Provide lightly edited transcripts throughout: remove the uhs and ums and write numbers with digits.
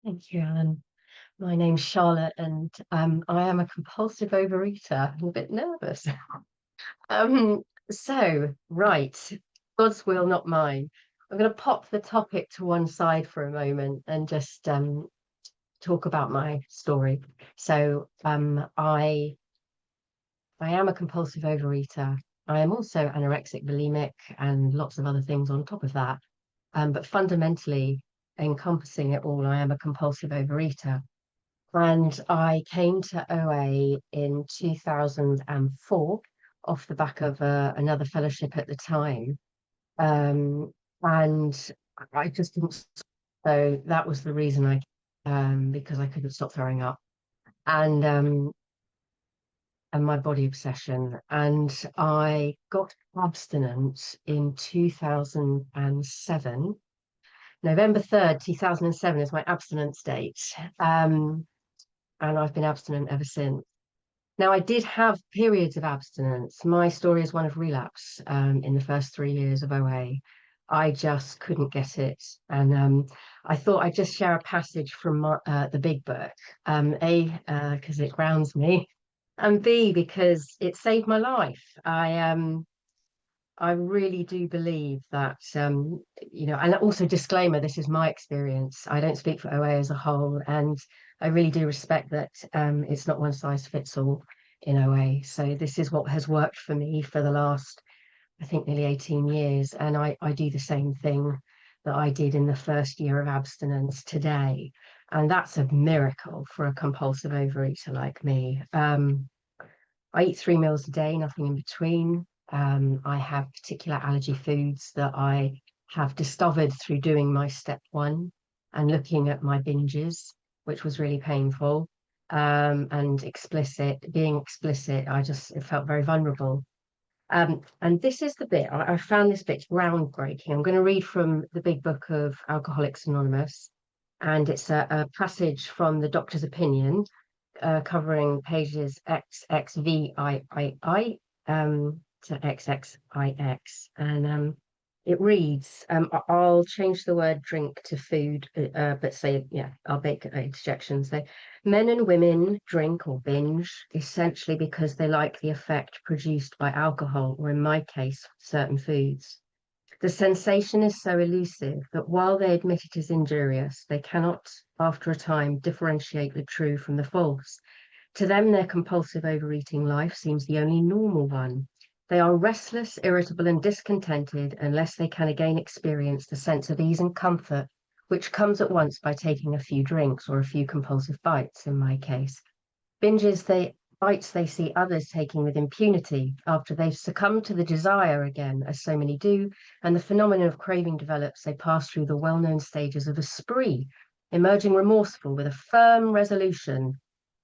Thank you, Alan. My name's Charlotte, and I am a compulsive overeater. I'm a bit nervous. Um, right, God's will, not mine. I'm going to pop the topic to one side for a moment and just talk about my story. I am a compulsive overeater. I am also anorexic, bulimic, and lots of other things on top of that. But fundamentally, encompassing it all, I am a compulsive overeater. And I came to OA in 2004 off the back of another fellowship at the time. And I just didn't. So that was the reason because I couldn't stop throwing up. And and my body obsession. And I got abstinent in 2007. November 3rd, 2007 is my abstinence date. And I've been abstinent ever since. Now, I did have periods of abstinence. My story is one of relapse in the first 3 years of OA. I just couldn't get it. And I thought I'd just share a passage from the big book, A, because it grounds me, and B, because it saved my life. I really do believe that, and also disclaimer, this is my experience. I don't speak for OA as a whole, and I really do respect that it's not one size fits all in OA. So this is what has worked for me for the last, I think, nearly 18 years. And I do the same thing that I did in the first year of abstinence today. And that's a miracle for a compulsive overeater like me. I eat 3 meals a day, nothing in between. I have particular allergy foods that I have discovered through doing my step one and looking at my binges, which was really painful. And being explicit, it felt very vulnerable. And this is the bit, I found this bit groundbreaking. I'm going to read from the big book of Alcoholics Anonymous, and it's a passage from the doctor's opinion covering pages XXVIII to XXIX. And it reads, I'll change the word drink to food, but say, yeah, I'll make interjections. Say, men and women drink or binge essentially because they like the effect produced by alcohol, or in my case, certain foods. The sensation is so elusive that while they admit it is injurious, they cannot, after a time, differentiate the true from the false. To them, their compulsive overeating life seems the only normal one. They are restless, irritable, and discontented unless they can again experience the sense of ease and comfort, which comes at once by taking a few drinks or a few compulsive bites, in my case. Bites they see others taking with impunity after they've succumbed to the desire again, as so many do, and the phenomenon of craving develops, they pass through the well-known stages of a spree, emerging remorseful with a firm resolution.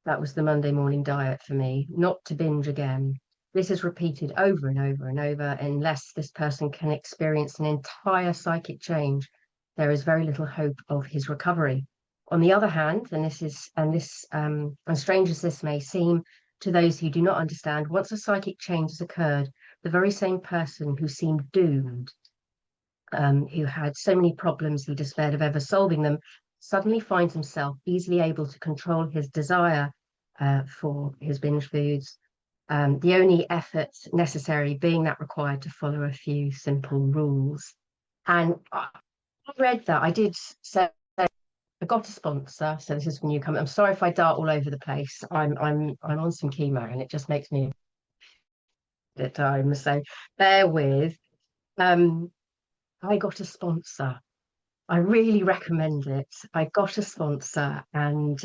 That was the Monday morning diet for me, not to binge again. This is repeated over and over and over. Unless this person can experience an entire psychic change, there is very little hope of his recovery. On the other hand, and strange as this may seem to those who do not understand, once a psychic change has occurred, the very same person who seemed doomed, who had so many problems he despaired of ever solving them, suddenly finds himself easily able to control his desire for his binge foods. The only effort necessary being that required to follow a few simple rules. And I read that. I did say I got a sponsor, so this is when you come. I'm sorry if I dart all over the place. I'm on some chemo and it just makes me at times. So bear with. Um, I got a sponsor. I really recommend it. I got a sponsor and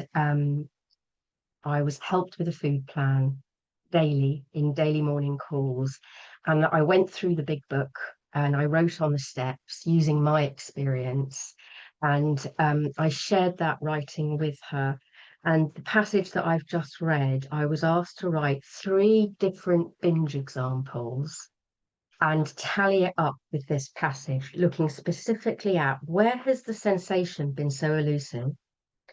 I was helped with a food plan daily in daily morning calls. And I went through the big book and I wrote on the steps using my experience. And I shared that writing with her. And the passage that I've just read, I was asked to write 3 different binge examples and tally it up with this passage, looking specifically at where has the sensation been so elusive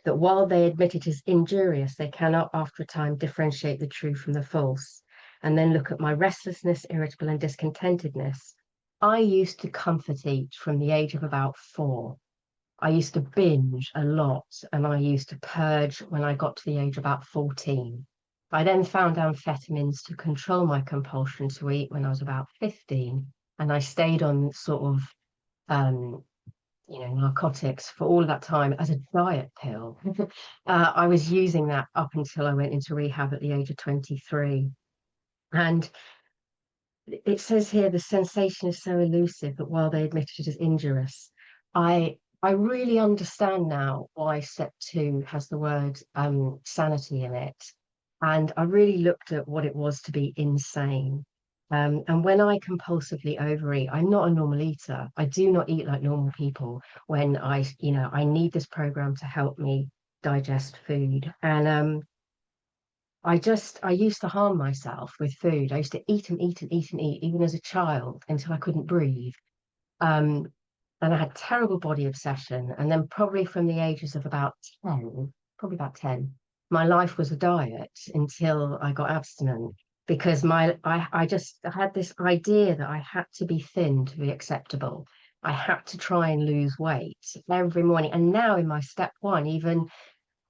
that while they admit it is injurious, they cannot after a time differentiate the true from the false. And then look at my restlessness, irritable, and discontentedness. I used to comfort eat from the age of about 4. I used to binge a lot and I used to purge when I got to the age of about 14. I then found amphetamines to control my compulsion to eat when I was about 15. And I stayed on sort of, um, narcotics for all of that time as a diet pill. I was using that up until I went into rehab at the age of 23. And it says here the sensation is so elusive that while they admit it is injurious, I really understand now why step two has the word sanity in it. And I really looked at what it was to be insane. And when I compulsively overeat, I'm not a normal eater. I do not eat like normal people when I need this program to help me digest food. And I used to harm myself with food. I used to eat and eat and eat and eat, even as a child, until I couldn't breathe. Um, and I had terrible body obsession. And then probably from the ages of about 10, probably about 10, my life was a diet until I got abstinent because I had this idea that I had to be thin to be acceptable. I had to try and lose weight every morning. And now in my step one, even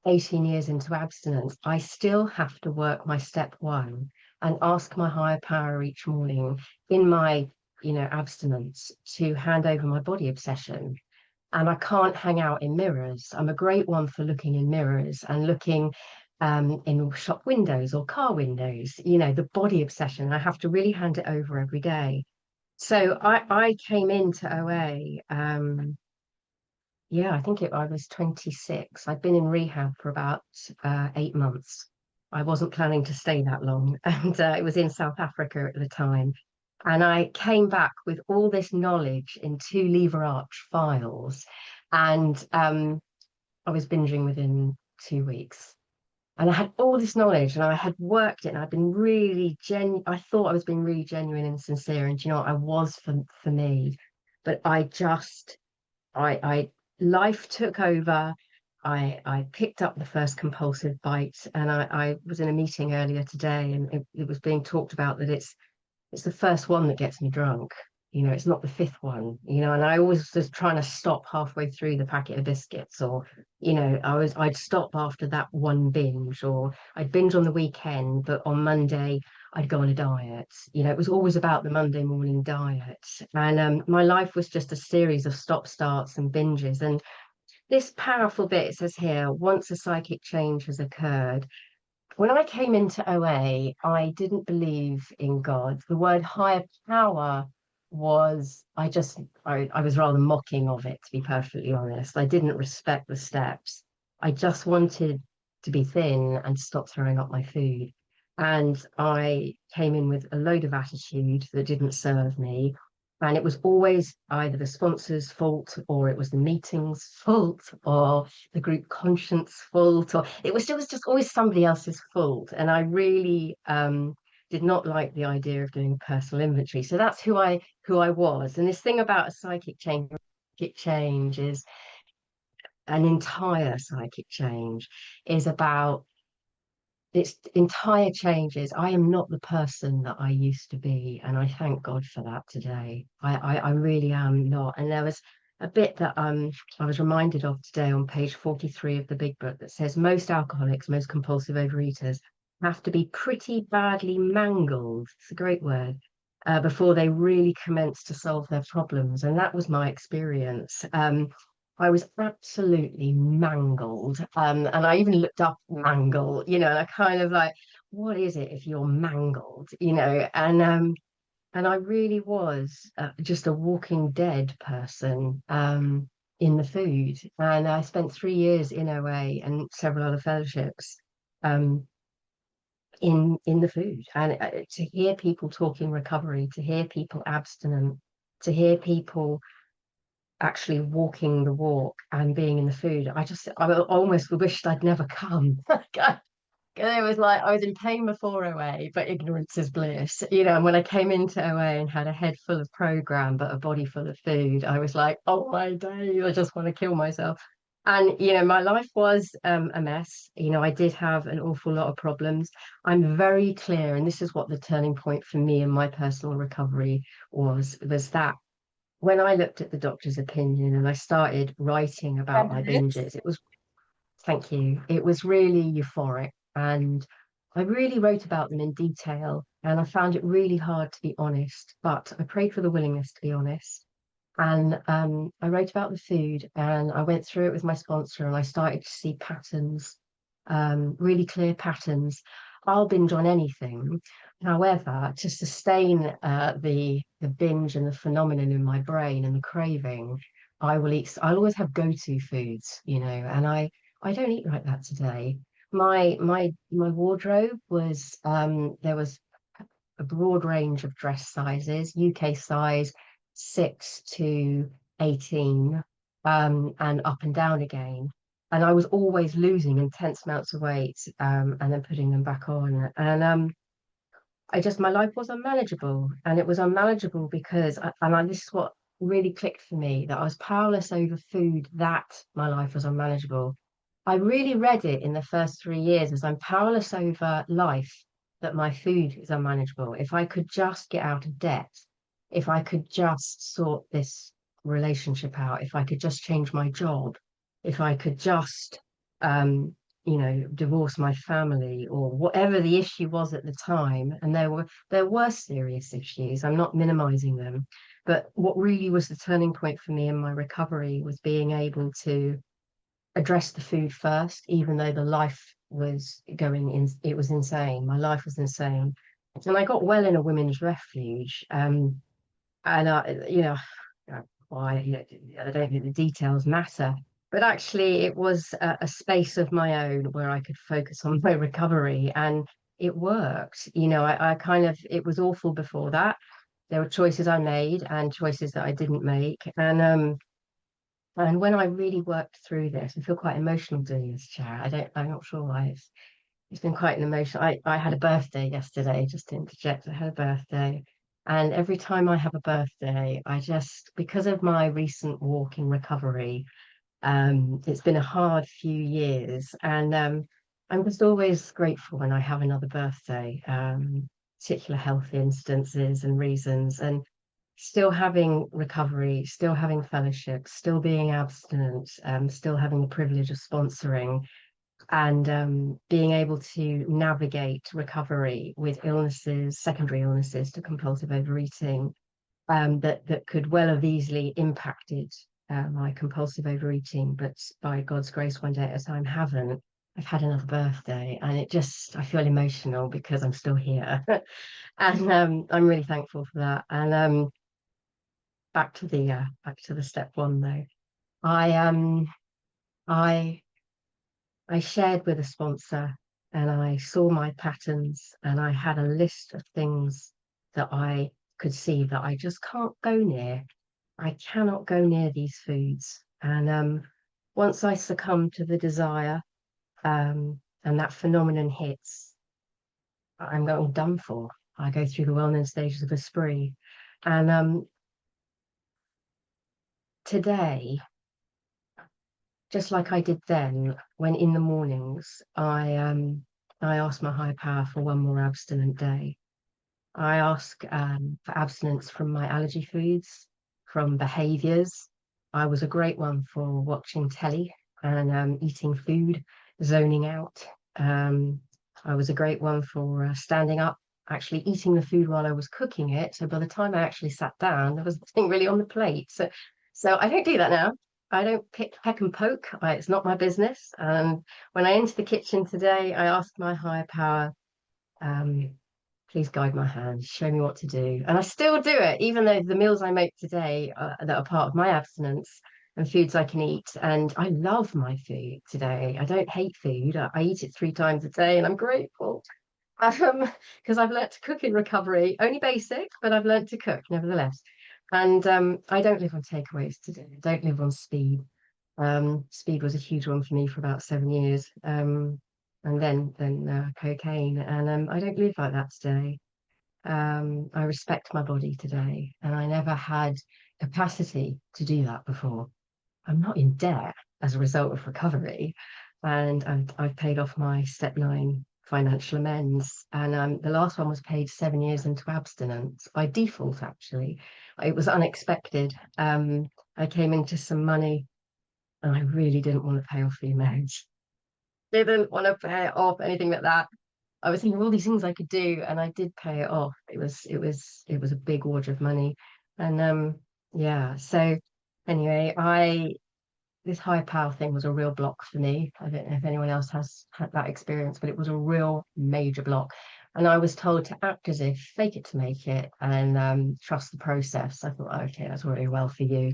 18 years into abstinence, I still have to work my step one and ask my higher power each morning in my, abstinence to hand over my body obsession. And I can't hang out in mirrors. I'm a great one for looking in mirrors and looking in shop windows or car windows, the body obsession. I have to really hand it over every day. So I came into OA. Yeah, I was 26. I'd been in rehab for about 8 months. I wasn't planning to stay that long, and it was in South Africa at the time. And I came back with all this knowledge in two lever arch files, and I was binging within 2 weeks. And I had all this knowledge, and I had worked it, and I'd been really I thought I was being really genuine and sincere, and I was for me, but I life took over. I picked up the first compulsive bite, and I was in a meeting earlier today, and it was being talked about that it's the first one that gets me drunk. It's not the fifth one, and I always was trying to stop halfway through the packet of biscuits, or, I'd stop after that one binge, or I'd binge on the weekend, but on Monday I'd go on a diet. It was always about the Monday morning diet. And my life was just a series of stop starts and binges. And this powerful bit, it says here, once a psychic change has occurred, when I came into OA, I didn't believe in God. The word higher power I was rather mocking of it, to be perfectly honest. I didn't respect the steps. I just wanted to be thin and stop throwing up my food. And I came in with a load of attitude that didn't serve me. And it was always either the sponsor's fault, or it was the meeting's fault, or the group conscience fault, or it was just always somebody else's fault. And I really did not like the idea of doing personal inventory. So that's who I was. And this thing about a psychic change is an entire psychic change is about its entire changes. I am not the person that I used to be, and I thank God for that today. I really am not. And there was a bit that I was reminded of today on page 43 of the big book that says most alcoholics, most compulsive overeaters have to be pretty badly mangled. It's a great word. Before they really commence to solve their problems. And that was my experience. I was absolutely mangled. And I even looked up mangle, and I kind of like, what is it if you're mangled, and I really was just a walking dead person in the food. And I spent 3 years in OA and several other fellowships um, in the food. And to hear people talking recovery, to hear people abstinent, to hear people actually walking the walk and being in the food. I almost wished I'd never come. It was like I was in pain before OA, but ignorance is bliss, And when I came into OA and had a head full of program, but a body full of food, I was like, oh my days, I just want to kill myself. And my life was a mess. I did have an awful lot of problems. I'm very clear, and this is what the turning point for me and my personal recovery was that when I looked at the doctor's opinion and I started writing about my Candidates. binges, it was, thank you, it was really euphoric. And I really wrote about them in detail. And I found it really hard to be honest, but I prayed for the willingness to be honest. And I wrote about the food and I went through it with my sponsor and I started to see patterns, really clear patterns. I'll binge on anything. However, to sustain the binge and the phenomenon in my brain and the craving, I will eat. I'll always have go-to foods, and I don't eat like that today. My wardrobe was there was a broad range of dress sizes, UK size 6 to 18, and up and down again. And I was always losing intense amounts of weight, and then putting them back on. And my life was unmanageable. And it was unmanageable because, this is what really clicked for me, that I was powerless over food, that my life was unmanageable. I really read it in the first 3 years as I'm powerless over life, that my food is unmanageable. If I could just get out of debt, if I could just sort this relationship out, if I could just change my job, if I could just, divorce my family or whatever the issue was at the time. And there were serious issues. I'm not minimizing them. But what really was the turning point for me in my recovery was being able to address the food first, even though the life was going in, it was insane. My life was insane. And I got well in a women's refuge. And why, I don't think the details matter. But actually, it was a space of my own where I could focus on my recovery, and it worked. I kind of, it was awful before that. There were choices I made and choices that I didn't make, and when I really worked through this, I feel quite emotional doing this, chair. I'm not sure why it's been quite an emotion. I had a birthday yesterday, just to interject. I had a birthday. And every time I have a birthday, because of my recent walk in recovery, it's been a hard few years. And I'm just always grateful when I have another birthday, particular health instances and reasons. And still having recovery, still having fellowship, still being abstinent, still having the privilege of sponsoring and being able to navigate recovery with illnesses, secondary illnesses to compulsive overeating, that could well have easily impacted my compulsive overeating, but by God's grace, one day at a time, haven't. I've had another birthday, and I feel emotional because I'm still here, and I'm really thankful for that. And back to the step one though. I I I shared with a sponsor and I saw my patterns and I had a list of things that I could see that I just can't go near. I cannot go near these foods. And once I succumb to the desire, and that phenomenon hits, I'm going done for. I go through the well-known stages of a spree. And today, just like I did then, when in the mornings I ask my higher power for one more abstinent day. I ask for abstinence from my allergy foods, from behaviors. I was a great one for watching telly and eating food, zoning out. Um, I was a great one for standing up, actually eating the food while I was cooking it. So by the time I actually sat down, there was nothing really on the plate. So I don't do that now. I don't peck and poke. It's not my business. And when I enter the kitchen today, I ask my higher power, um, please guide my hand, show me what to do. And I still do it, even though the meals I make today that are part of my abstinence and foods I can eat. And I love my food today. I don't hate food. I eat it 3 times a day and I'm grateful. Because I've learnt to cook in recovery, only basic, but I've learnt to cook nevertheless. And I don't live on takeaways today. I don't live on speed. Speed was a huge one for me for about 7 years. And then cocaine. And I don't live like that today. I respect my body today, and I never had capacity to do that before. I'm not in debt as a result of recovery, and I've paid off my step nine financial amends, and the last one was paid 7 years into abstinence by default, actually, It was unexpected. I came into some money and I really didn't want to pay off the amount. Didn't want to pay it off, anything like that. I was thinking of all these things I could do, and I did pay it off. It was a big wad of money, and yeah. So anyway, I this high power thing was a real block for me. I don't know if anyone else has had that experience, but it was a real major block. And I was told to act as if, fake it to make it, and trust the process. I thought, okay, that's really well for you.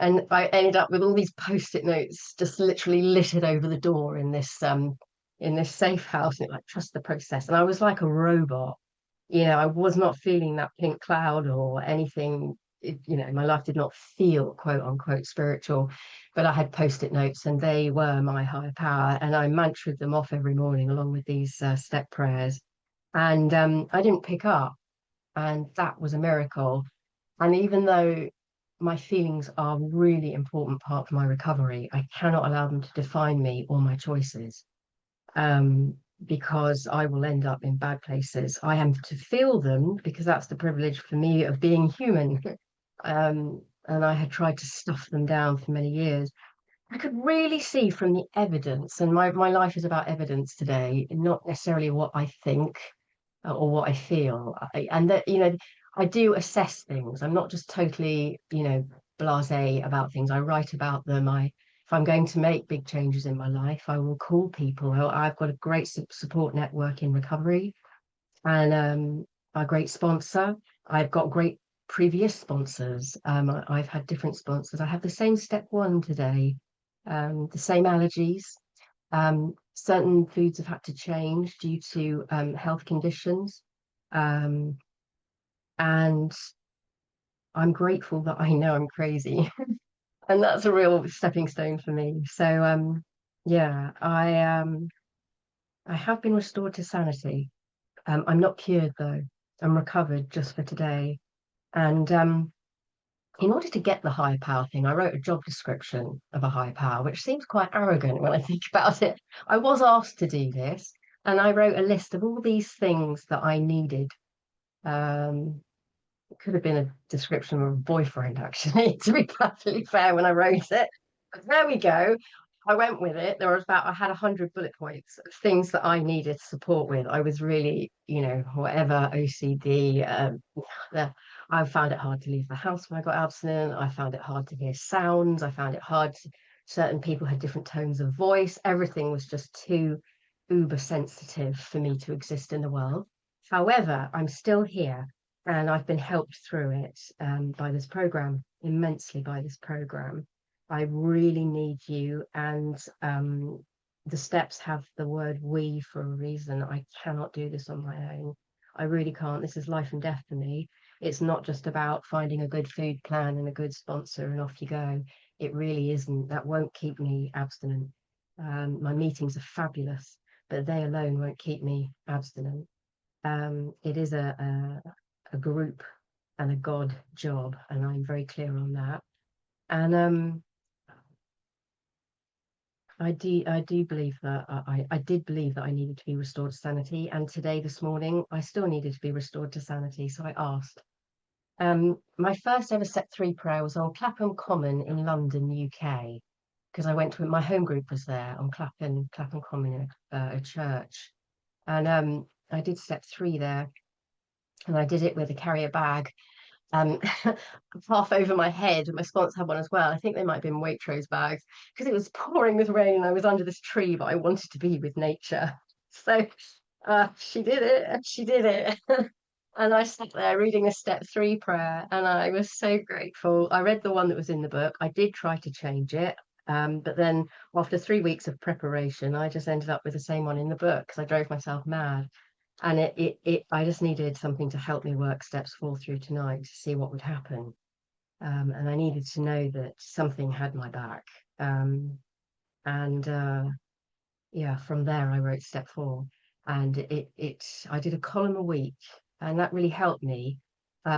And I ended up with all these post-it notes just literally littered over the door in this safe house. And it like trust the process. And I was like a robot. I was not feeling that pink cloud or anything. My life did not feel quote unquote spiritual, but I had post-it notes and they were my higher power. And I mantraed them off every morning along with these step prayers. And I didn't pick up. And that was a miracle. And even though my feelings are a really important part of my recovery, I cannot allow them to define me or my choices. Um, because I will end up in bad places. I am to feel them because that's the privilege for me of being human. And I had tried to stuff them down for many years. I could really see from the evidence, and my life is about evidence today, not necessarily what I think or what I feel. And that, I do assess things. I'm not just totally, blasé about things. I write about them. If I'm going to make big changes in my life, I will call people. I've got a great support network in recovery and a great sponsor. I've got great previous sponsors. I've had different sponsors. I have the same step one today, the same allergies. Certain foods have had to change due to health conditions. Um, and I'm grateful that I know I'm crazy. And that's a real stepping stone for me. So yeah, I have been restored to sanity. I'm not cured though. I'm recovered just for today. And in order to get the higher power thing, I wrote a job description of a higher power, which seems quite arrogant when I think about it. I was asked to do this, and I wrote a list of all these things that I needed. It could have been a description of a boyfriend, actually, to be perfectly fair when I wrote it. But there we go. I went with it. I had 100 bullet points of things that I needed support with. I was really, whatever OCD. The, I found it hard to leave the house when I got abstinent. I found it hard to hear sounds. I found it hard certain people had different tones of voice. Everything was just too uber sensitive for me to exist in the world. However, I'm still here and I've been helped through it by this program, immensely by this program. I really need you, and the steps have the word we for a reason. I cannot do this on my own. I really can't. This is life and death for me. It's not just about finding a good food plan and a good sponsor and off you go. It really isn't. That won't keep me abstinent. My meetings are fabulous, but they alone won't keep me abstinent. It is a group and a God job, and I'm very clear on that. And I do believe that I did believe that I needed to be restored to sanity, and today, this morning, I still needed to be restored to sanity. So I asked. My first ever Step 3 prayer was on Clapham Common in London, UK, because I went to my home group was there on Clapham Common, a church, and I did Step 3 there, and I did it with a carrier bag um, half over my head. My sponsor had one as well. I think they might have been Waitrose bags because it was pouring with rain and I was under this tree, but I wanted to be with nature. So she did it. She did it. And I sat there reading a Step 3 prayer and I was so grateful. I read the one that was in the book. I did try to change it. But then after 3 weeks of preparation, I just ended up with the same one in the book because I drove myself mad. And I just needed something to help me work steps 4 through to 9 to see what would happen. And I needed to know that something had my back. And yeah, from there I wrote Step 4, and I did a column a week, and that really helped me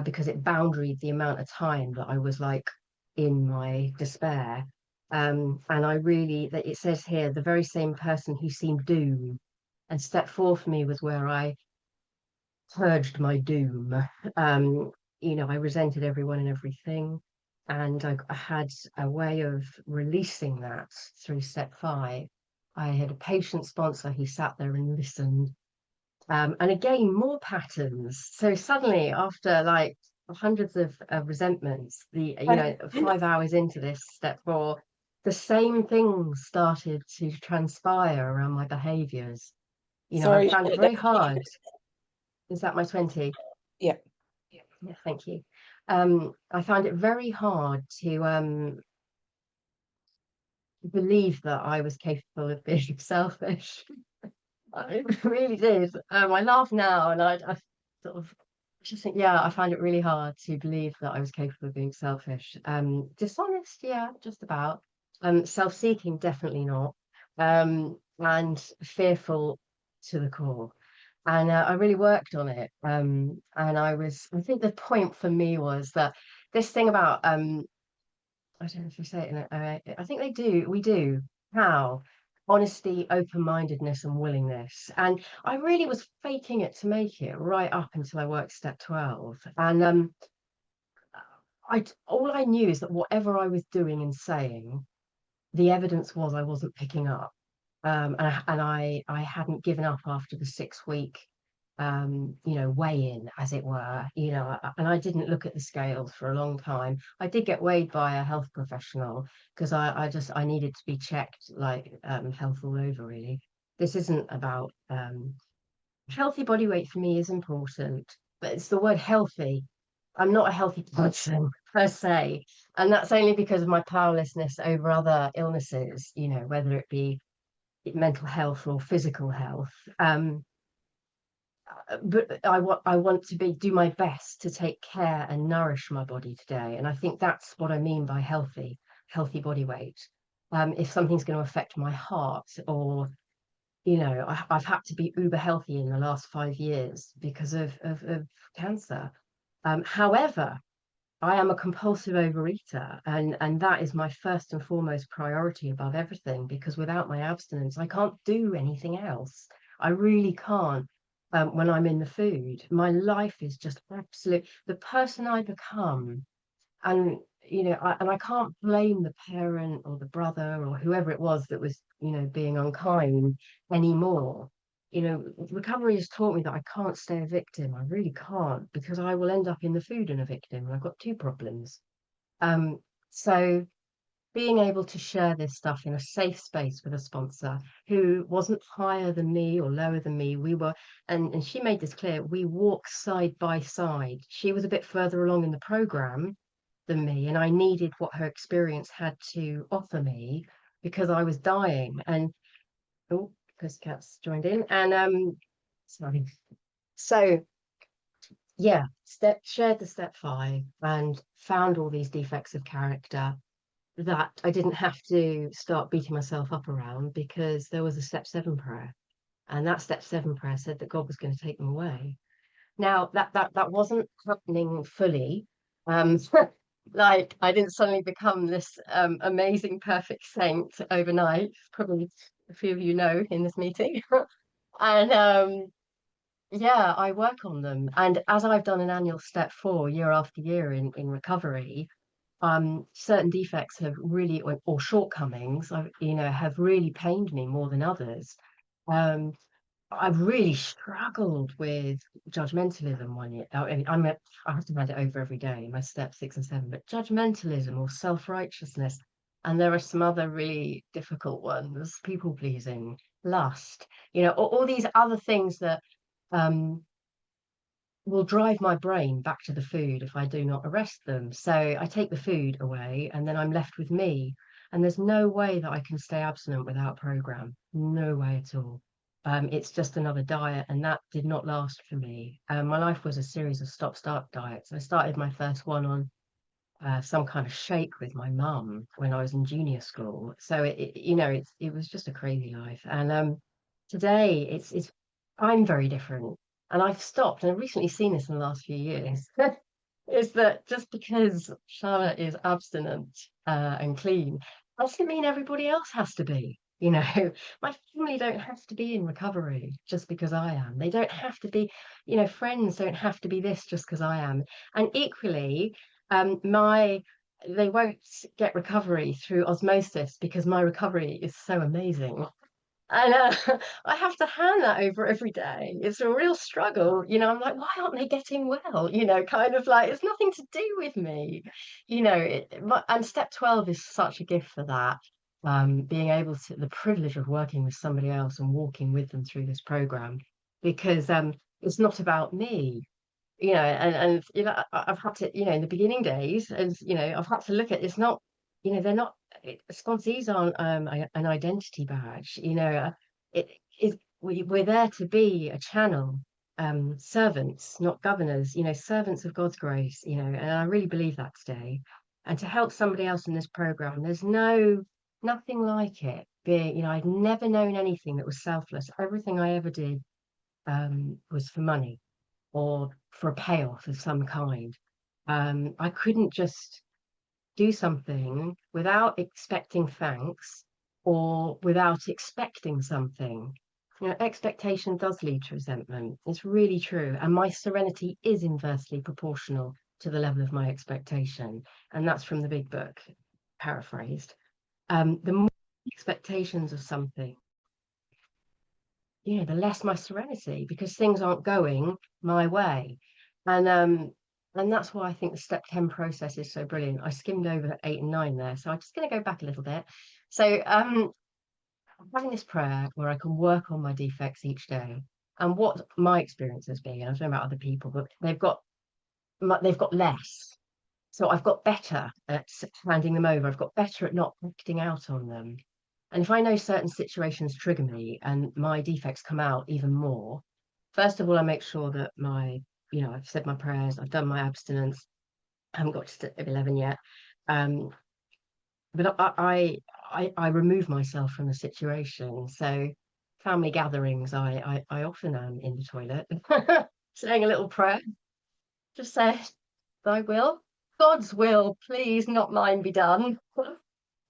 because it boundaried the amount of time that I was like in my despair. And I really, that it says here, the very same person who seemed doomed. And Step 4 for me was where I purged my doom. I resented everyone and everything. And I had a way of releasing that through step 5. I had a patient sponsor who sat there and listened. And again, more patterns. So suddenly, after like hundreds of resentments, 5 hours into this step 4, the same things started to transpire around my behaviors. I Sorry. found it very hard. Is that my 20? Yeah. Yeah, thank you. I found it very hard to believe that I was capable of being selfish. I really did. I laugh now, and I sort of just think, yeah, I find it really hard to believe that I was capable of being selfish. Dishonest, yeah, just about. Self-seeking, definitely not. And fearful to the core. And I really worked on it. And I think the point for me was that this thing about, I don't know if you say it in I think we do. How? Honesty, open-mindedness, and willingness. And I really was faking it to make it right up until I worked step 12. And all I knew is that whatever I was doing and saying, the evidence was I wasn't picking up. And I hadn't given up after the 6 week weigh in, as it were. And I didn't look at the scales for a long time. I did get weighed by a health professional because I needed to be checked, like health all over, really. This isn't about healthy body weight. For me is important, but it's the word healthy. I'm not a healthy person per se, and that's only because of my powerlessness over other illnesses, whether it be mental health or physical health. But I want to do my best to take care and nourish my body today, and I think that's what I mean by healthy body weight. If something's going to affect my heart, or I've had to be uber healthy in the last 5 years because of cancer. However, I am a compulsive overeater, and that is my first and foremost priority above everything, because without my abstinence, I can't do anything else. I really can't. When I'm in the food, my life is just absolute. The person I become, and I can't blame the parent or the brother or whoever it was that was, being unkind anymore. Recovery has taught me that I can't stay a victim. I really can't, because I will end up in the food and a victim, and I've got two problems. So being able to share this stuff in a safe space with a sponsor who wasn't higher than me or lower than me, and she made this clear, we walk side by side. She was a bit further along in the program than me, and I needed what her experience had to offer me because I was dying. And oh, Pussycat's joined in, and sorry. So yeah, shared the step 5 and found all these defects of character that I didn't have to start beating myself up around, because there was a step 7 prayer, and that step 7 prayer said that God was going to take them away. Now that wasn't happening fully. Like, I didn't suddenly become this amazing perfect saint overnight. Probably a few of you know in this meeting. And yeah, I work on them. And as I've done an annual step 4 year after year in recovery, certain defects have really, or shortcomings, have really pained me more than others. Um, I've really struggled with judgmentalism one year. I have to write it over every day, my step 6 and 7, but judgmentalism or self-righteousness. And there are some other really difficult ones: people pleasing, lust, all these other things that um, will drive my brain back to the food if I do not arrest them. So I take the food away, and then I'm left with me. And there's no way that I can stay abstinent without program. No way at all. It's just another diet, and that did not last for me. My life was a series of stop-start diets. I started my first one on some kind of shake with my mum when I was in junior school. So it was just a crazy life. And today it's I'm very different, and I've stopped. And I've recently seen this in the last few years. Is that just because Charlotte is abstinent and clean doesn't mean everybody else has to be. You know, my family don't have to be in recovery just because I am. They don't have to be, friends don't have to be this just because I am. And equally, my they won't get recovery through osmosis because my recovery is so amazing. And I have to hand that over every day. It's a real struggle. I'm like, why aren't they getting well? Kind of like it's nothing to do with me. And step 12 is such a gift for that. Being able to, the privilege of working with somebody else and walking with them through this program, because it's not about me. I've had to, in the beginning days, as I've had to look at it's not, they're not sponsees aren't an identity badge. It is we're there to be a channel, servants, not governors. Servants of God's grace. And I really believe that today. And to help somebody else in this program, there's nothing like it. Being, I'd never known anything that was selfless. Everything I ever did was for money or for a payoff of some kind. I couldn't just do something without expecting thanks or without expecting something. Expectation does lead to resentment. It's really true. And my serenity is inversely proportional to the level of my expectation. And that's from the big book, paraphrased. The more expectations of something, the less my serenity because things aren't going my way. And that's why I think the step 10 process is so brilliant. I skimmed over 8 and 9 there, so I'm just going to go back a little bit. So I'm having this prayer where I can work on my defects each day. And what my experience has been, I don't know about other people, but they've got less. So I've got better at handing them over. I've got better at not acting out on them. And if I know certain situations trigger me and my defects come out even more, first of all, I make sure that I've said my prayers, I've done my abstinence. I haven't got to step 11 yet. Um, but I remove myself from the situation. So family gatherings, I often am in the toilet saying a little prayer, just say, thy will, God's will, please, not mine be done.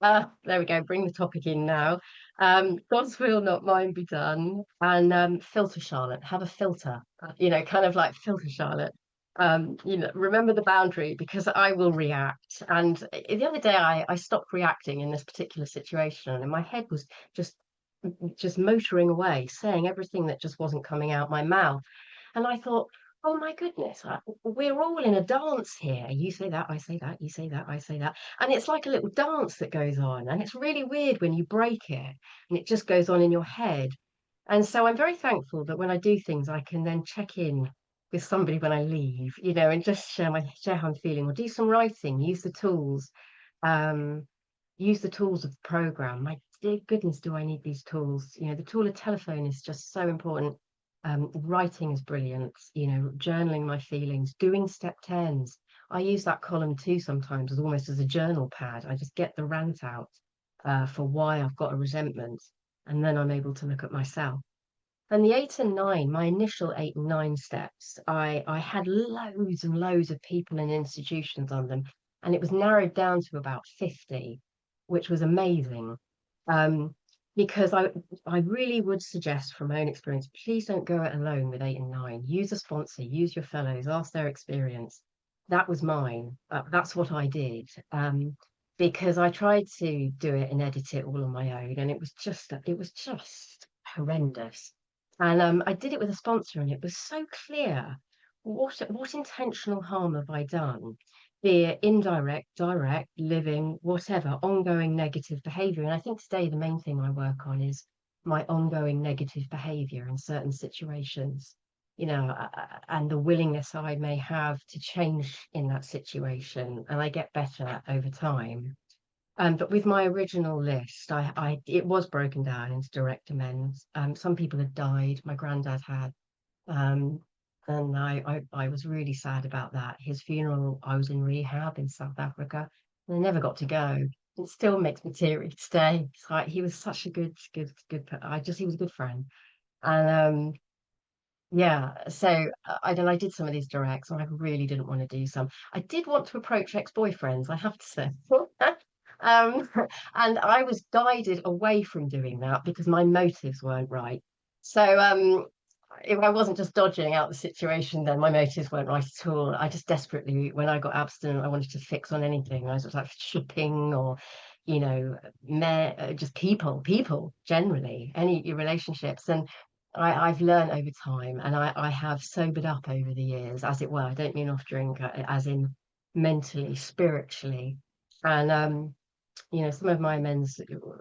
There we go. Bring the topic in now. God's will, not mine, be done. And filter Charlotte. Have a filter. Kind of like filter Charlotte. Remember the boundary because I will react. And the other day, I stopped reacting in this particular situation, and my head was just motoring away, saying everything that just wasn't coming out my mouth. And I thought, oh my goodness, we're all in a dance here. You say that, I say that, you say that, I say that. And it's like a little dance that goes on. And it's really weird when you break it and it just goes on in your head. And so I'm very thankful that when I do things, I can then check in with somebody when I leave, and just share how I'm feeling or do some writing, um, use the tools of the program. My dear goodness, do I need these tools? The tool of telephone is just so important. Writing is brilliant, journaling my feelings, doing step 10s. I use that column too sometimes as almost as a journal pad. I just get the rant out for why I've got a resentment, and then I'm able to look at myself. And the 8 and 9, my initial 8 and 9 steps, I had loads and loads of people and institutions on them, and it was narrowed down to about 50, which was amazing. Because I really would suggest from my own experience, please don't go it alone with 8 and 9. Use a sponsor, use your fellows, ask their experience. That was mine. That's what I did. Because I tried to do it and edit it all on my own, and it was just horrendous. And I did it with a sponsor, and it was so clear what intentional harm have I done? Be it indirect, direct, living, whatever, ongoing negative behavior. And I think today the main thing I work on is my ongoing negative behavior in certain situations, and the willingness I may have to change in that situation. And I get better over time. But with my original list, it was broken down into direct amends. Some people had died. My granddad had, um, and I was really sad about that. His funeral, I was in rehab in South Africa, and I never got to go. It still makes me teary today. It's like he was such a he was a good friend, and yeah. So I did some of these directs, and I really didn't want to do some. I did want to approach ex-boyfriends, I have to say. And I was guided away from doing that because my motives weren't right. So if I wasn't just dodging out the situation, then my motives weren't right at all. I just desperately, when I got abstinent, I wanted to fix on anything. I was like shipping or, just people generally, any relationships. And I've learned over time, and I have sobered up over the years, as it were. I don't mean off drink, as in mentally, spiritually. And some of my amends were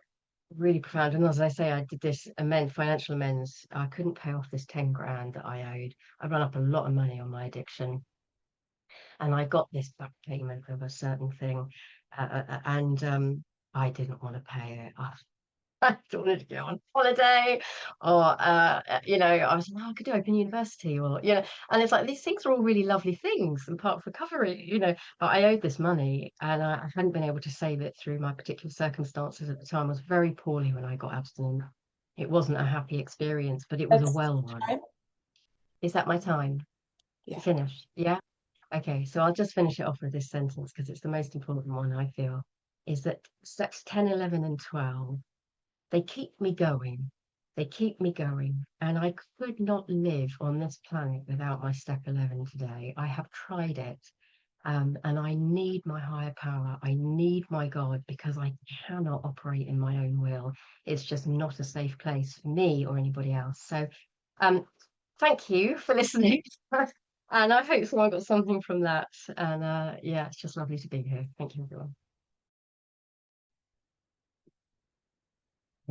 really profound. And as I say, I did this financial amends. I couldn't pay off this 10 grand that I owed. I run up a lot of money on my addiction, and I got this back payment of a certain thing, and I didn't want to pay it. I wanted to go on holiday, or I was like, oh, I could do Open University, or and it's like these things are all really lovely things and part of recovery, but I owed this money, and I hadn't been able to save it through my particular circumstances at the time. I was very poorly when I got abstinent. It wasn't a happy experience, but it was a That's well one. time. Is that my time? Yeah. Finished? Yeah. Okay, so I'll just finish it off with this sentence because it's the most important one, I feel, is that steps 10, 11, and 12, they keep me going. They keep me going. And I could not live on this planet without my step 11 today. I have tried it. And I need my higher power. I need my God, because I cannot operate in my own will. It's just not a safe place for me or anybody else. So um, thank you for listening. And I hope someone got something from that. And yeah, it's just lovely to be here. Thank you, everyone.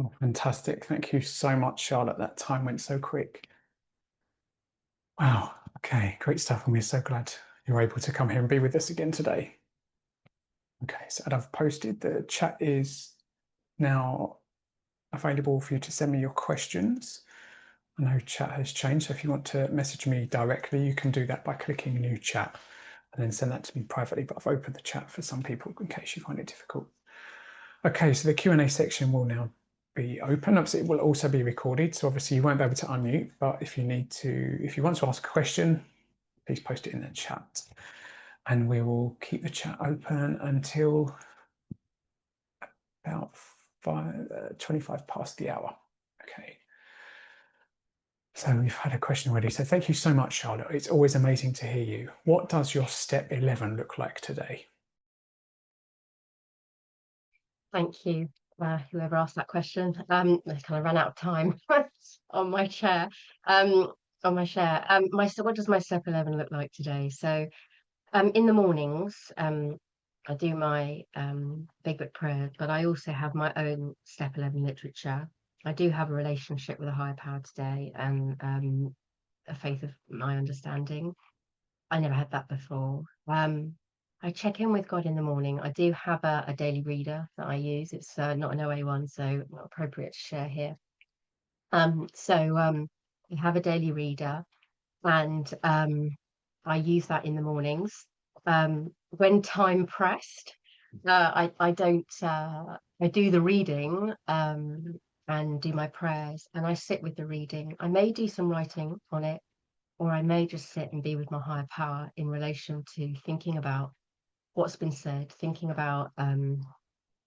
Oh, fantastic. Thank you so much, Charlotte. That time went so quick. Wow. Okay, great stuff. And we're so glad you're able to come here and be with us again today. Okay, so I've posted, the chat is now available for you to send me your questions. I know chat has changed, so if you want to message me directly, you can do that by clicking new chat and then send that to me privately, but I've opened the chat for some people in case you find it difficult. Okay, so the Q&A section will now be open. Obviously, it will also be recorded, so obviously you won't be able to unmute, but if you want to ask a question, please post it in the chat. And we will keep the chat open until about 25 past the hour. Okay. So we've had a question already. So thank you so much, Charlotte. It's always amazing to hear you. What does your step 11 look like today? Thank you, whoever asked that question. I kind of ran out of time on my chair. On my share. What does my step 11 look like today? So in the mornings, I do my Big Book prayer, but I also have my own step 11 literature. I do have a relationship with a higher power today, and a faith of my understanding. I never had that before. I check in with God in the morning. I do have a daily reader that I use. It's not an OA one, so not appropriate to share here. I have a daily reader, and I use that in the mornings. When time pressed, I don't. I do the reading and do my prayers, and I sit with the reading. I may do some writing on it, or I may just sit and be with my higher power in relation to thinking about what's been said, thinking about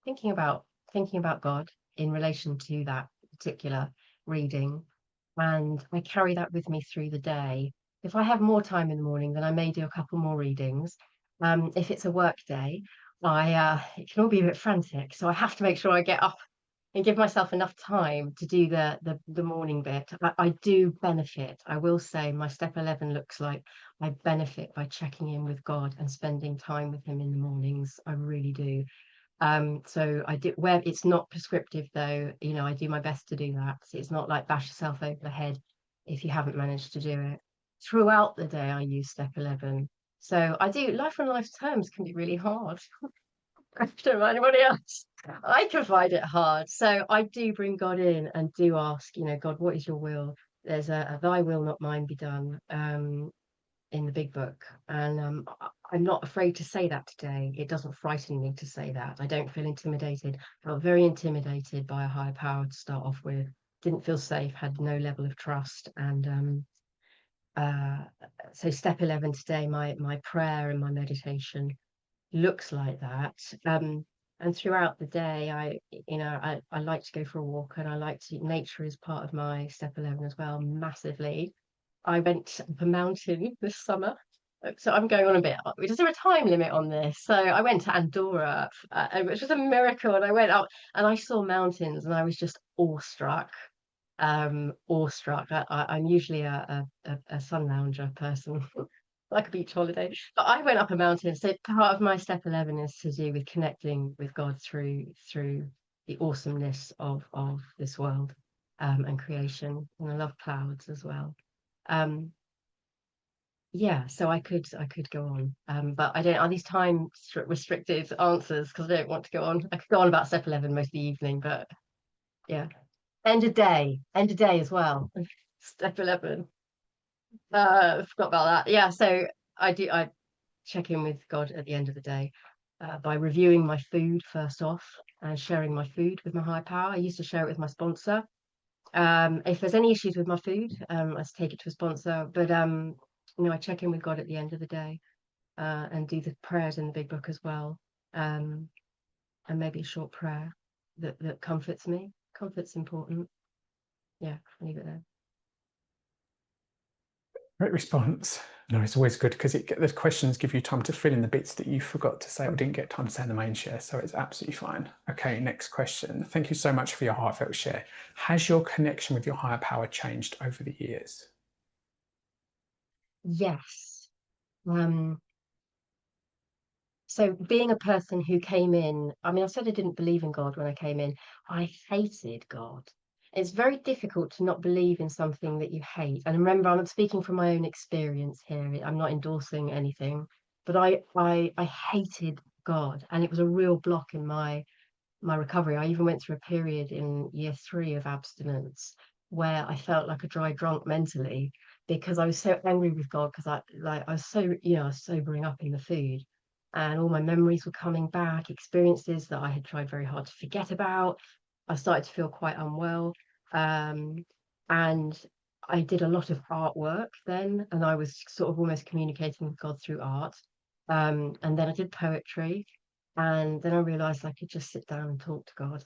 thinking about God in relation to that particular reading, and I carry that with me through the day. If I have more time in the morning, then I may do a couple more readings. If it's a work day, it can all be a bit frantic, so I have to make sure I get up and give myself enough time to do the morning bit. I do benefit. I will say my step 11 looks like I benefit by checking in with God and spending time with him in the mornings. I really do. So I do, where it's not prescriptive though, I do my best to do that. So it's not like bash yourself over the head if you haven't managed to do it. Throughout the day, I use step 11. So I do, life on life's terms can be really hard. I don't know anybody else. I can find it hard. So I do bring God in and do ask, God, what is your will? There's a thy will, not mine, be done in the big book. And I'm not afraid to say that today. It doesn't frighten me to say that. I don't feel intimidated. I felt very intimidated by a higher power to start off with. Didn't feel safe, had no level of trust. And so step 11 today, my prayer and my meditation looks like that. And throughout the day, I like to go for a walk, and nature is part of my step 11 as well, massively. I went up a mountain this summer. So I'm going on a bit. Is there a time limit on this? So I went to Andorra, which was a miracle. And I went up and I saw mountains, and I was just awestruck. Awestruck. I'm usually a sun lounger person, like a beach holiday. But I went up a mountain. So part of my step 11 is to do with connecting with God through the awesomeness of this world, and creation. And I love clouds as well. Um, yeah, so I could go on, but I don't. Are these restricted answers? Because I don't want to go on. I could go on about step 11 most of the evening, but yeah, end of day as well. Step 11. Forgot about that. Yeah, so I check in with God at the end of the day, by reviewing my food first off and sharing my food with my higher power. I used to share it with my sponsor. If there's any issues with my food, I take it to a sponsor. But I check in with God at the end of the day, and do the prayers in the big book as well. And maybe a short prayer that comforts me. Comfort's important. Yeah, I'll leave it there. Great response. No, it's always good because the questions give you time to fill in the bits that you forgot to say or didn't get time to say in the main share. So it's absolutely fine. Okay, next question. Thank you so much for your heartfelt share. Has your connection with your higher power changed over the years? Yes. So being a person who came in, I mean, I said I didn't believe in God when I came in. I hated God. It's very difficult to not believe in something that you hate. And remember, I'm speaking from my own experience here. I'm not endorsing anything, but I hated God, and it was a real block in my recovery. I even went through a period in year 3 of abstinence where I felt like a dry drunk mentally, because I was so angry with God, because I was so, I was sobering up in the food, and all my memories were coming back, experiences that I had tried very hard to forget about. I started to feel quite unwell. Um, and I did a lot of artwork then, and I was sort of almost communicating with God through art. And then I did poetry, and then I realized I could just sit down and talk to God.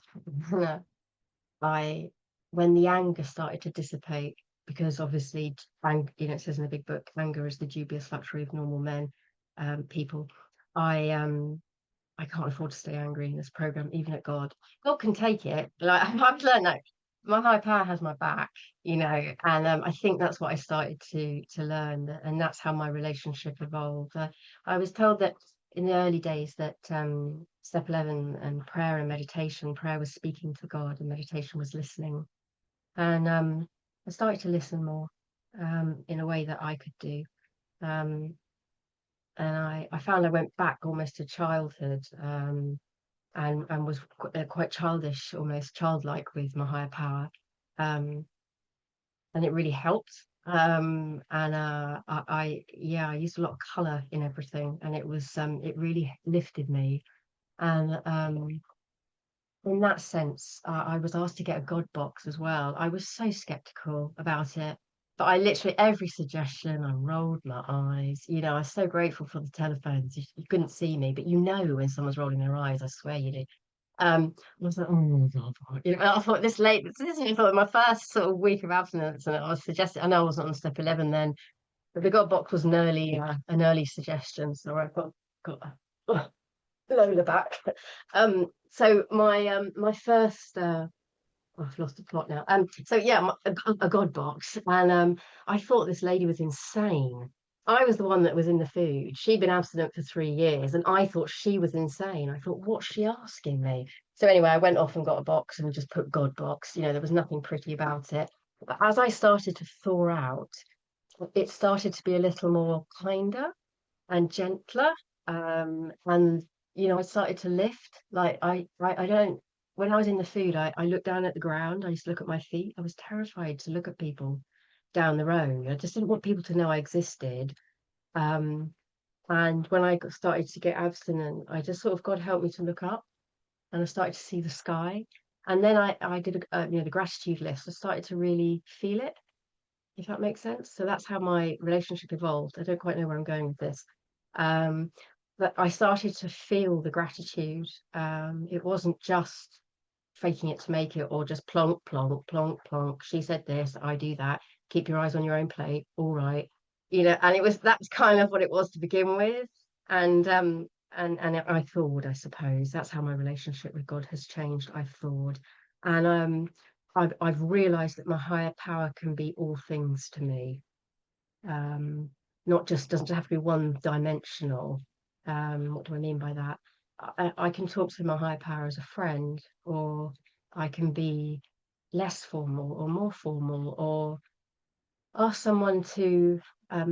I, when the anger started to dissipate, because obviously, it says in the big book, anger is the dubious luxury of normal men, people. I can't afford to stay angry in this program, even at God. God can take it. Like I've learned that my higher power has my back, and I think that's what I started to learn, and that's how my relationship evolved. I was told that in the early days that step 11 and prayer was speaking to God, and meditation was listening. And I started to listen more, in a way that I could do. Um, and I found I went back almost to childhood, and was quite childish, almost childlike with my higher power, um, and it really helped. And I used a lot of color in everything, and it really lifted me. And in that sense, I was asked to get a God box as well. I was so skeptical about it, but I literally, every suggestion, I rolled my eyes. I was so grateful for the telephones. You couldn't see me, but when someone's rolling their eyes, I swear you do. I was like, oh my God. I thought this is I thought my first sort of week of abstinence, and I was suggesting, I know I wasn't on step 11 then, but the God box was an early suggestion. So I got Lola back. So my first I've lost the plot now. So yeah, a God box, and I thought this lady was insane. I was the one that was in the food. She'd been abstinent for 3 years, and I thought she was insane. I thought, what's she asking me? So anyway, I went off and got a box and just put God box. There was nothing pretty about it. But as I started to thaw out, it started to be a little more kinder and gentler. And I started to lift. Like I don't. When I was in the food, I looked down at the ground. I used to look at my feet. I was terrified to look at people down the road. I just didn't want people to know I existed. Um, and when started to get abstinent, I just sort of, God helped me to look up, and I started to see the sky. And then I did the gratitude list. I started to really feel it, if that makes sense. So that's how my relationship evolved. I don't quite know where I'm going with this. Um, But I started to feel the gratitude. It wasn't just faking it to make it, or just plonk, plonk, plonk, plonk. She said this, I do that. Keep your eyes on your own plate. All right. And that's kind of what it was to begin with. And I thawed, I suppose. That's how my relationship with God has changed. I thawed. And I've realized that my higher power can be all things to me. Um, Not just, doesn't have to be one dimensional. What do I mean by that? I can talk to my higher power as a friend, or I can be less formal or more formal, or ask someone to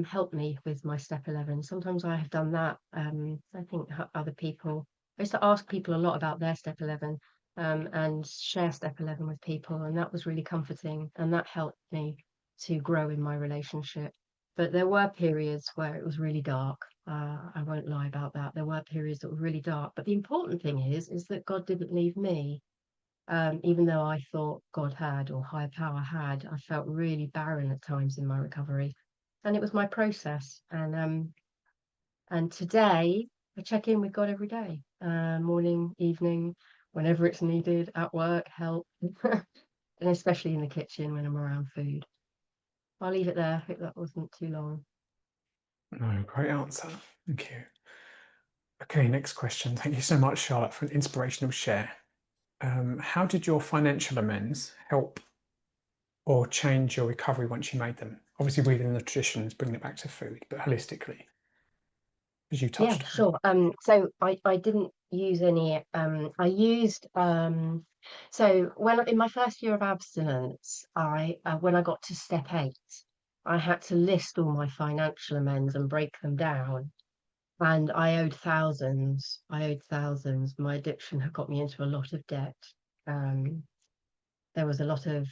help me with my step 11. Sometimes I have done that. I think other people, I used to ask people a lot about their step 11, and share step 11 with people. And that was really comforting. And that helped me to grow in my relationship. But there were periods where it was really dark. I won't lie about that. There were periods that were really dark. But the important thing is that God didn't leave me. Even though I thought God had, or higher power had, I felt really barren at times in my recovery, and it was my process. And today I check in with God every day, morning, evening, whenever it's needed, at work, help, and especially in the kitchen when I'm around food. I'll leave it there. I hope that wasn't too long. No, great answer. Thank you. Okay, next question. Thank you so much, Charlotte, for an inspirational share. How did your financial amends help or change your recovery once you made them? Obviously, within the traditions, bringing it back to food, but holistically, as you Yeah, touched on. sure. So I didn't use any. I used so when in my first year of abstinence, I when I got to step 8, I had to list all my financial amends and break them down. And I owed thousands. I owed thousands. My addiction had got me into a lot of debt. Um, there was a lot of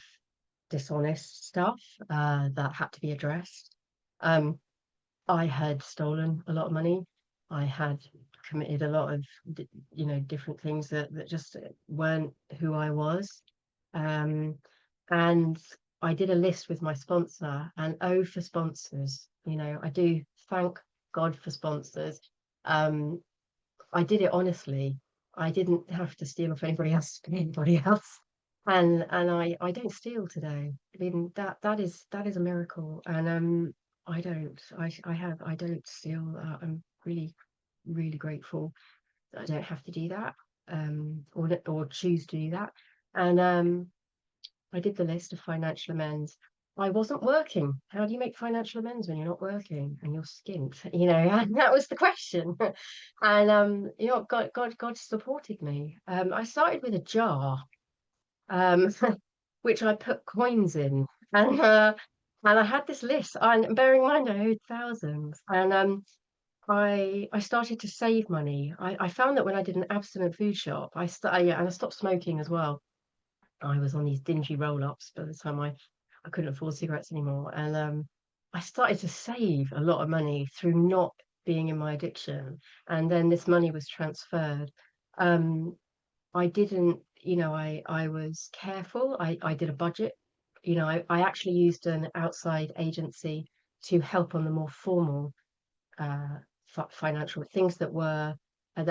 dishonest stuff that had to be addressed. Um, I had stolen a lot of money. I had committed a lot of, different things that just weren't who I was. Um, and I did a list with my sponsor, and oh, for sponsors, I do thank God for sponsors. Um, I did it honestly. I didn't have to steal off anybody else to anybody else. And I don't steal today. I mean, that is a miracle. And I don't. I don't steal. I'm really, really grateful that I don't have to do that. Or choose to do that. And I did the list of financial amends. I wasn't working. How do you make financial amends when you're not working and you're skint? And that was the question. And God supported me. I started with a jar, um, which I put coins in, and I had this list. And bearing in mind, I owed thousands, and I started to save money. I found that when I did an abstinent food shop, yeah, and I stopped smoking as well. I was on these dingy roll-ups by the time I couldn't afford cigarettes anymore. And I started to save a lot of money through not being in my addiction. And then this money was transferred. Um, I didn't, I was careful. I did a budget. I actually used an outside agency to help on the more formal financial things that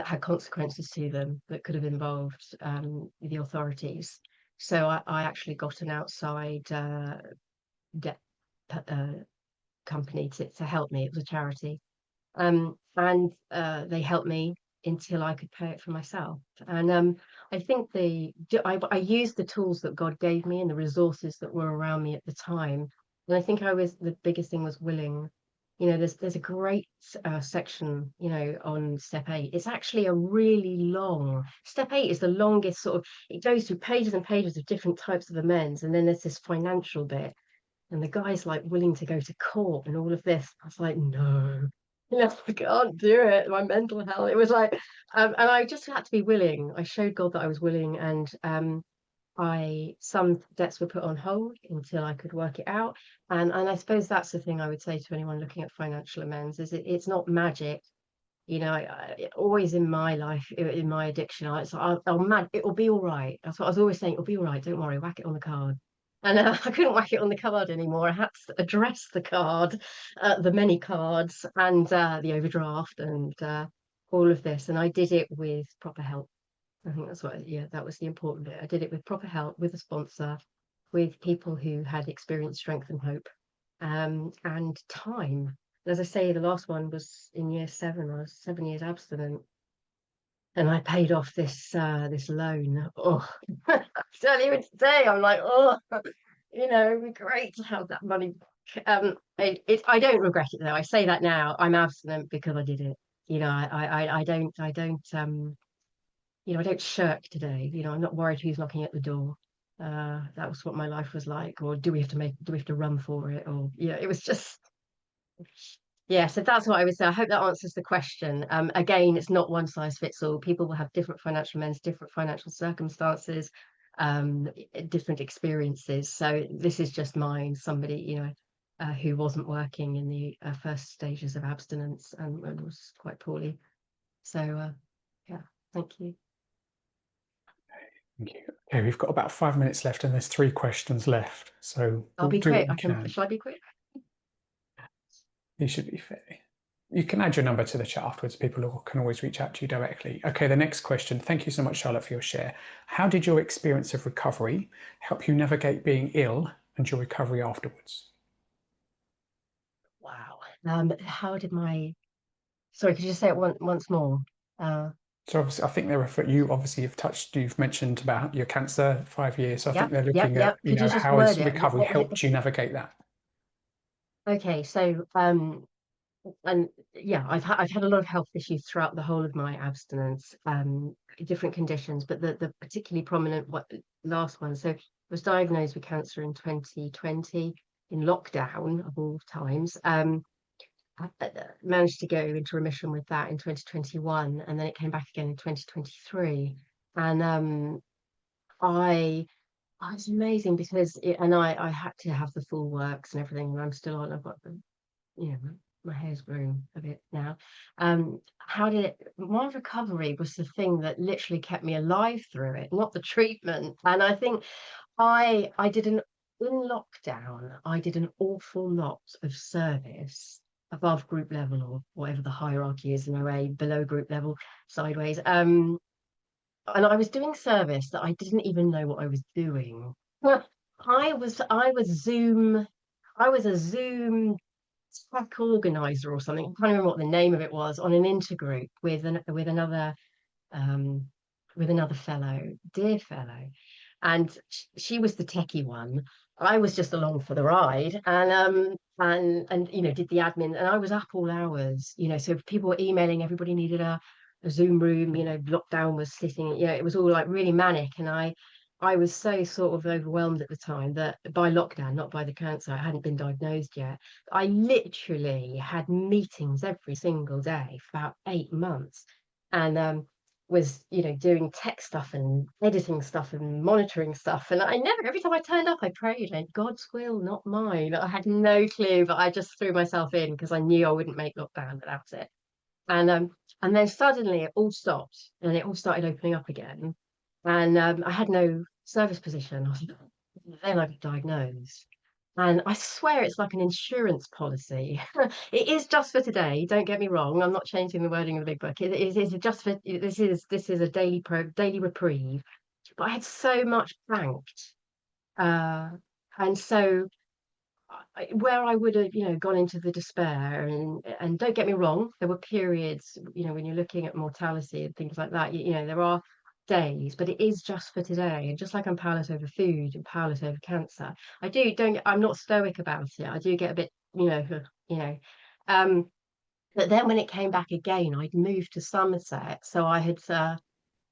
had consequences to them, that could have involved the authorities. So I actually got an outside debt company to help me. It was a charity, and they helped me until I could pay it for myself. And I think I used the tools that God gave me and the resources that were around me at the time. And I think the biggest thing was willing. There's a great section, on step 8. It's actually a really long step 8 is the longest sort of, it goes through pages and pages of different types of amends. And then there's this financial bit. And the guy's like willing to go to court and all of this. I was like, no, I can't do it. My mental health. It was like, and I just had to be willing. I showed God that I was willing, and some debts were put on hold until I could work it out. And I suppose that's the thing I would say to anyone looking at financial amends is it's not magic. Always in my life, in my addiction, it'll be all right. That's what I was always saying. It'll be all right. Don't worry. Whack it on the card. And I couldn't whack it on the card anymore. I had to address the card, the many cards, and the overdraft, and all of this, and I did it with proper help. I think that's what, yeah, that was the important bit. I did it with proper help, with a sponsor, with people who had experienced strength and hope, and time. And as I say, the last one was in year 7. I was 7 years abstinent, and I paid off this loan. Oh, I tell you today, I'm like, oh, it'd be great to have that money. I don't regret it though. I say that now. I'm abstinent because I did it. I don't shirk today. I'm not worried who's knocking at the door. That was what my life was like. Or do we have to run for it? Or it was just, yeah. So that's what I would say. I hope that answers the question. Again, it's not one size fits all. People will have different financial means, different financial circumstances, different experiences. So this is just mine. Somebody, who wasn't working in the first stages of abstinence and was quite poorly. So, yeah, thank you. Thank you. Okay, we've got about 5 minutes left, and there's 3 questions left. So I'll we'll be do quick. what we can. Shall I be quick? You should be fair. You can add your number to the chat afterwards. People can always reach out to you directly. Okay, the next question. Thank you so much, Charlotte, for your share. How did your experience of recovery help you navigate being ill and your recovery afterwards? Wow. How did my... Sorry, could you say it once more? So obviously, I think you've mentioned about your cancer, 5 years. So I think they're Yep. looking at, Could you just how word has it? recovery helped you navigate that? Okay, so and yeah, I've had a lot of health issues throughout the whole of my abstinence, different conditions, but the particularly prominent last one. So I was diagnosed with cancer in 2020 in lockdown of all times. I managed to go into remission with that in 2021, and then it came back again in 2023. And it's amazing because I had to have the full works and everything, and I'm still on. I've got the, my hair's grown a bit now. My recovery was the thing that literally kept me alive through it, not the treatment. And I think I did in lockdown, I did an awful lot of service above group level, or whatever the hierarchy is in OA, below group level, sideways. And I was doing service that I didn't even know what I was doing. I was a Zoom tech organizer or something. I can't remember what the name of it was, on an intergroup with another fellow, dear fellow, and she was the techie one. I was just along for the ride, and did the admin, and I was up all hours. So people were emailing. Everybody needed a Zoom room. Lockdown was sitting. It was all like really manic, and I was so sort of overwhelmed at the time that by lockdown, not by the cancer, I hadn't been diagnosed yet. I literally had meetings every single day for about 8 months, and was doing tech stuff and editing stuff and monitoring stuff, and every time I turned up I prayed, and God's will, not mine. I had no clue, but I just threw myself in because I knew I wouldn't make lockdown without it. And then suddenly it all stopped and it all started opening up again, and I had no service position. Then I got diagnosed. And I swear it's like an insurance policy. It is just for today. Don't get me wrong. I'm not changing the wording of the big book. It is just for this is a daily reprieve. But I had so much banked, and so where I would have gone into the despair, and don't get me wrong, there were periods when you're looking at mortality and things like that. There are days, but it is just for today. And just like I'm powerless over food and powerless over cancer, I'm not stoic about it. I do get a bit, you know. Um, but then when it came back again, I'd moved to Somerset, so I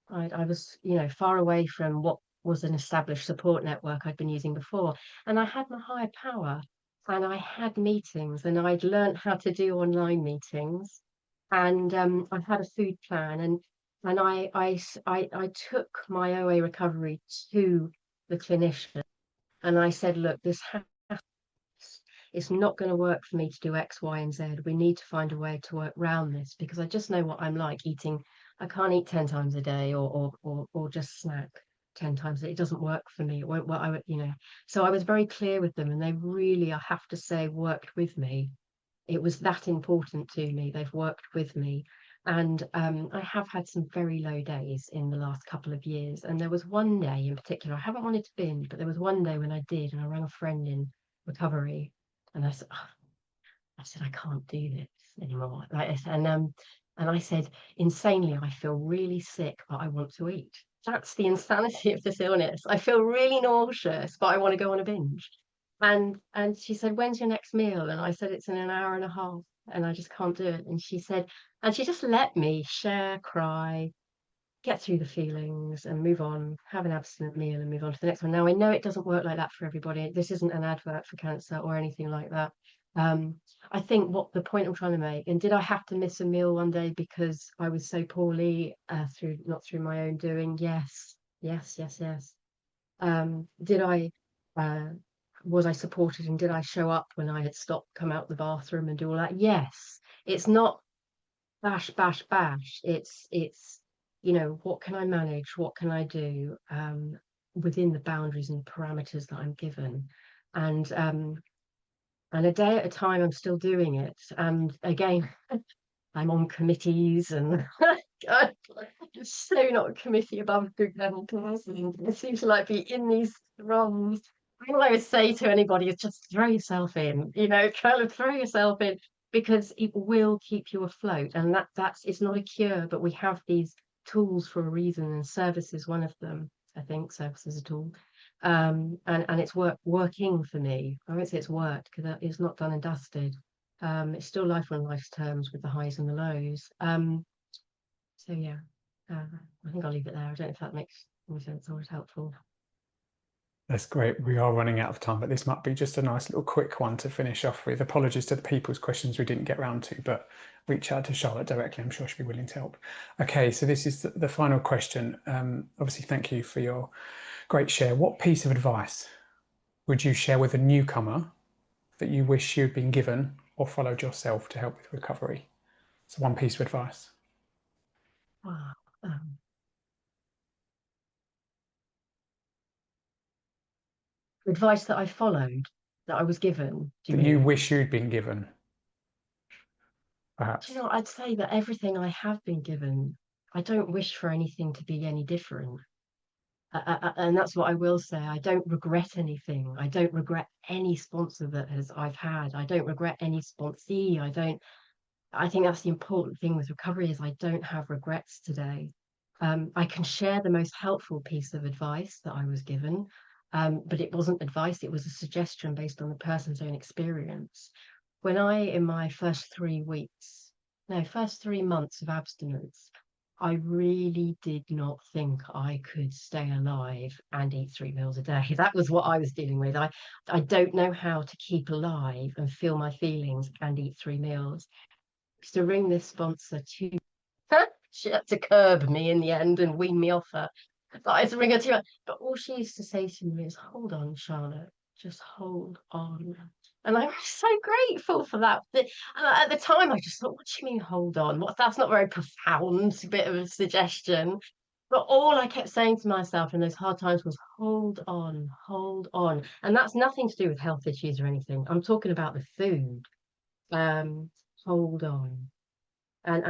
was far away from what was an established support network I'd been using before, and I had my higher power, and I had meetings, and I'd learned how to do online meetings, and I had a food plan, and I took my OA recovery to the clinician, and I said, look, it's not going to work for me to do X, Y, and Z. We need to find a way to work around this, because I just know what I'm like eating. I can't eat 10 times a day, or just snack 10 times a day. It doesn't work for me. It won't work. So I was very clear with them, and they really, I have to say, worked with me. It was that important to me. They've worked with me. And I have had some very low days in the last couple of years. And there was one day in particular, I haven't wanted to binge, but there was one day when I did, and I rang a friend in recovery, and I said, "Oh," I said, "I can't do this anymore." And I said, insanely, I feel really sick, but I want to eat. That's the insanity of this illness. I feel really nauseous, but I want to go on a binge. And she said, "When's your next meal?" And I said, "It's in an hour and a half, and I just can't do it." And she said, and she just let me share, cry, get through the feelings and move on, have an abstinent meal and move on to the next one. Now, I know it doesn't work like that for everybody. This isn't an advert for cancer or anything like that. I think what the point I'm trying to make, and did I have to miss a meal one day because I was so poorly, not through my own doing? Yes, yes, yes, yes. Did I, was I supported, and did I show up when I had stopped, come out the bathroom and do all that? Yes. It's not bash, bash, bash. It's, what can I manage? What can I do within the boundaries and parameters that I'm given? And a day at a time, I'm still doing it. And again, I'm on committees, and I'm so not a committee above group level person. I seem to like be in these roles. All I would say to anybody is just throw yourself in, kind of throw yourself in, because it will keep you afloat. And that's it's not a cure, but we have these tools for a reason, and service is one of them. I think service is a tool. And it's working for me. I won't say it's worked because it's not done and dusted. It's still life on life's terms with the highs and the lows. So yeah, I think I'll leave it there. I don't know if that makes any sense or is helpful. That's great. We are running out of time, but this might be just a nice little quick one to finish off with. Apologies to the people's questions we didn't get around to, but reach out to Charlotte directly. I'm sure she'll be willing to help. Okay, so this is the final question. Obviously, thank you for your great share. What piece of advice would you share with a newcomer that you wish you'd been given or followed yourself to help with recovery? So one piece of advice. Wow. Advice that I followed, that I was given. Do you That you mean? wish you'd been given, perhaps. Do you know, I'd say that everything I have been given, I don't wish for anything to be any different. And that's what I will say. I don't regret anything. I don't regret any sponsor that I've had. I don't regret any sponsee. I think that's the important thing with recovery, is I don't have regrets today. I can share the most helpful piece of advice that I was given, but it wasn't advice, it was a suggestion based on the person's own experience. When in my first 3 months of abstinence, I really did not think I could stay alive and eat 3 meals a day. That was what I was dealing with. I don't know how to keep alive and feel my feelings and eat 3 meals. To ring this sponsor to she had to curb me in the end and wean me off her. But I had to ring her too. But all she used to say to me is, "Hold on, Charlotte, just hold on." And I was so grateful for that. At the time, I just thought, "What do you mean, hold on? That's not very profound bit of a suggestion." But all I kept saying to myself in those hard times was, "Hold on, hold on." And that's nothing to do with health issues or anything. I'm talking about the food. Um, Hold on. And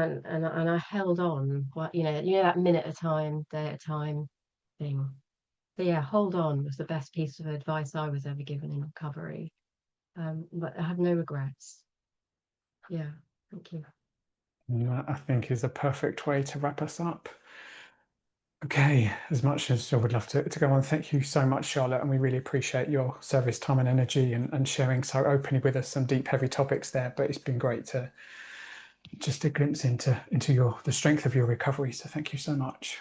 I held on, that minute at a time, day at a time thing. But yeah, hold on was the best piece of advice I was ever given in recovery. But I have no regrets. Yeah, thank you. And that, I think, is a perfect way to wrap us up. Okay, as much as I would love to go on, thank you so much, Charlotte, and we really appreciate your service, time and energy, and sharing so openly with us some deep, heavy topics there. But it's been great to just a glimpse into the strength of your recovery. So thank you so much.